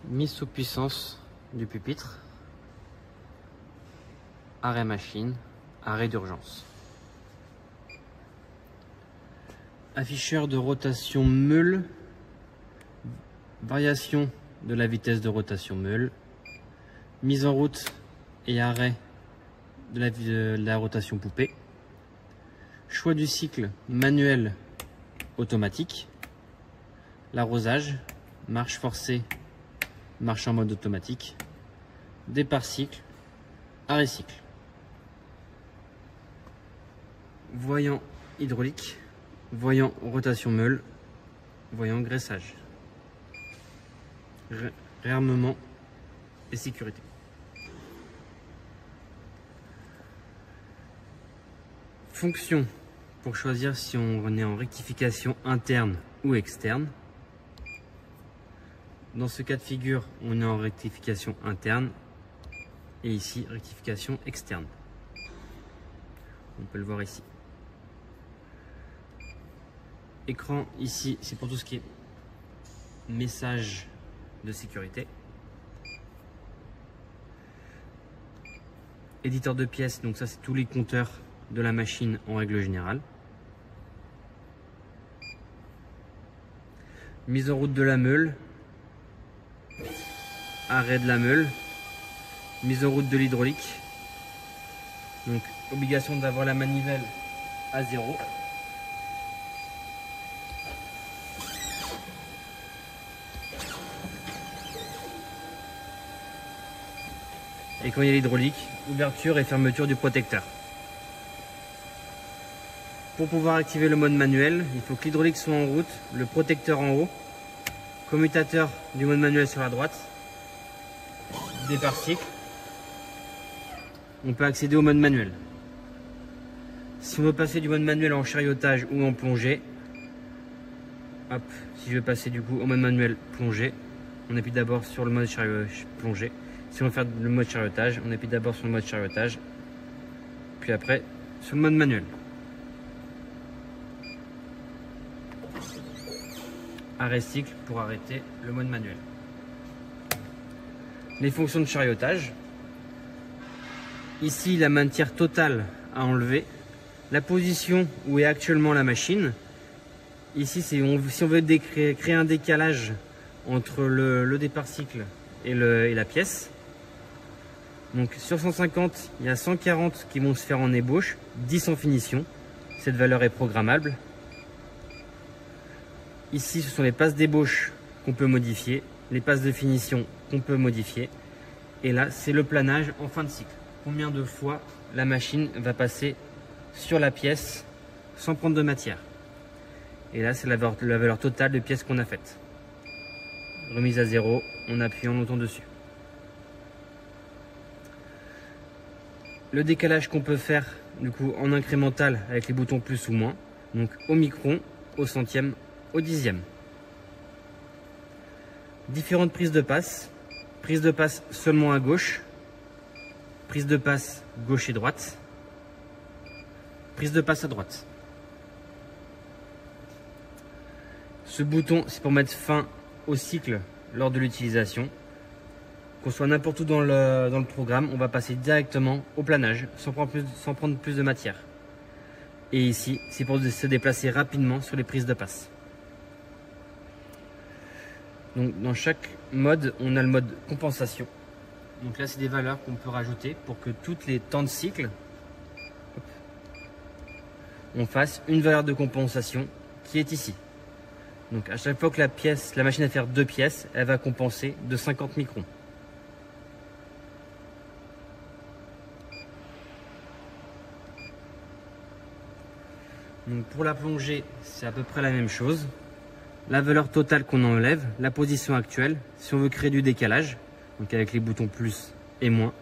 Mise sous puissance du pupitre, arrêt machine, arrêt d'urgence. Afficheur de rotation meule, variation de la vitesse de rotation meule, mise en route et arrêt de la rotation poupée, choix du cycle manuel automatique, l'arrosage, marche forcée, marche en mode automatique, départ cycle, arrêt cycle. Voyant hydraulique, voyant rotation meule, voyant graissage, réarmement et sécurité. Fonction pour choisir si on est en rectification interne ou externe. Dans ce cas de figure, on est en rectification interne et ici rectification externe. On peut le voir ici. Écran ici, c'est pour tout ce qui est message de sécurité. Éditeur de pièces, donc ça c'est tous les compteurs de la machine en règle générale. Mise en route de la meule. Arrêt de la meule, mise en route de l'hydraulique, donc obligation d'avoir la manivelle à 0. Et quand il y a l'hydraulique, ouverture et fermeture du protecteur. Pour pouvoir activer le mode manuel, il faut que l'hydraulique soit en route, le protecteur en haut, commutateur du mode manuel sur la droite, départ cycle. On peut accéder au mode manuel. Si on veut passer du mode manuel en chariotage ou en plongée, hop, si je veux passer du coup au mode manuel plongée, on appuie d'abord sur le mode plongée. Si on veut faire le mode chariotage, on appuie d'abord sur le mode chariotage, puis après sur le mode manuel. Arrêt cycle pour arrêter le mode manuel. Les fonctions de chariotage. Ici, la matière totale à enlever. La position où est actuellement la machine. Ici, si on veut créer un décalage entre le départ cycle et la pièce. Donc sur 150, il y a 140 qui vont se faire en ébauche, 10 en finition. Cette valeur est programmable. Ici, ce sont les passes d'ébauche qu'on peut modifier, les passes de finition qu'on peut modifier. Et là, c'est le planage en fin de cycle. Combien de fois la machine va passer sur la pièce sans prendre de matière. Et là, c'est la valeur totale de pièces qu'on a faites. Remise à 0 en appuyant longtemps dessus. Le décalage qu'on peut faire du coup en incrémental avec les boutons plus ou moins. Donc au micron, au centième, au dixième. Différentes prises de passe. Prise de passe seulement à gauche. Prise de passe gauche et droite. Prise de passe à droite. Ce bouton, c'est pour mettre fin au cycle lors de l'utilisation. Qu'on soit n'importe où dans le programme, on va passer directement au planage sans prendre plus de matière. Et ici, c'est pour se déplacer rapidement sur les prises de passe. Donc dans chaque mode, on a le mode compensation. Donc là, c'est des valeurs qu'on peut rajouter pour que toutes les temps de cycle, on fasse une valeur de compensation qui est ici. Donc à chaque fois que la machine va faire 2 pièces, elle va compenser de 50 microns. Donc pour la plongée, c'est à peu près la même chose. La valeur totale qu'on enlève, la position actuelle, si on veut créer du décalage, donc avec les boutons plus et moins.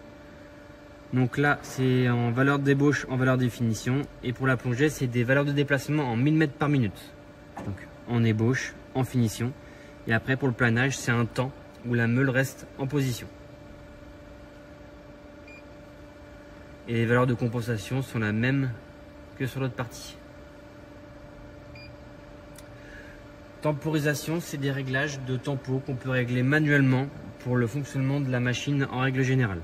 Donc là, c'est en valeur d'ébauche, en valeur de définition. Et pour la plongée, c'est des valeurs de déplacement en 1000 mètres par minute. Donc en ébauche, en finition. Et après, pour le planage, c'est un temps où la meule reste en position. Et les valeurs de compensation sont la même que sur l'autre partie. Temporisation, c'est des réglages de tempo qu'on peut régler manuellement pour le fonctionnement de la machine en règle générale.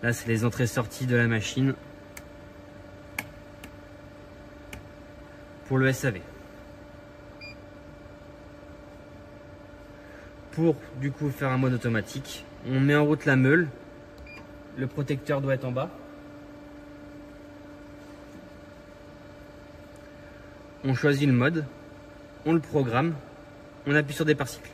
Là, c'est les entrées-sorties de la machine pour le SAV. Pour du coup faire un mode automatique, on met en route la meule. Le protecteur doit être en bas. On choisit le mode, on le programme, on appuie sur départ cycle.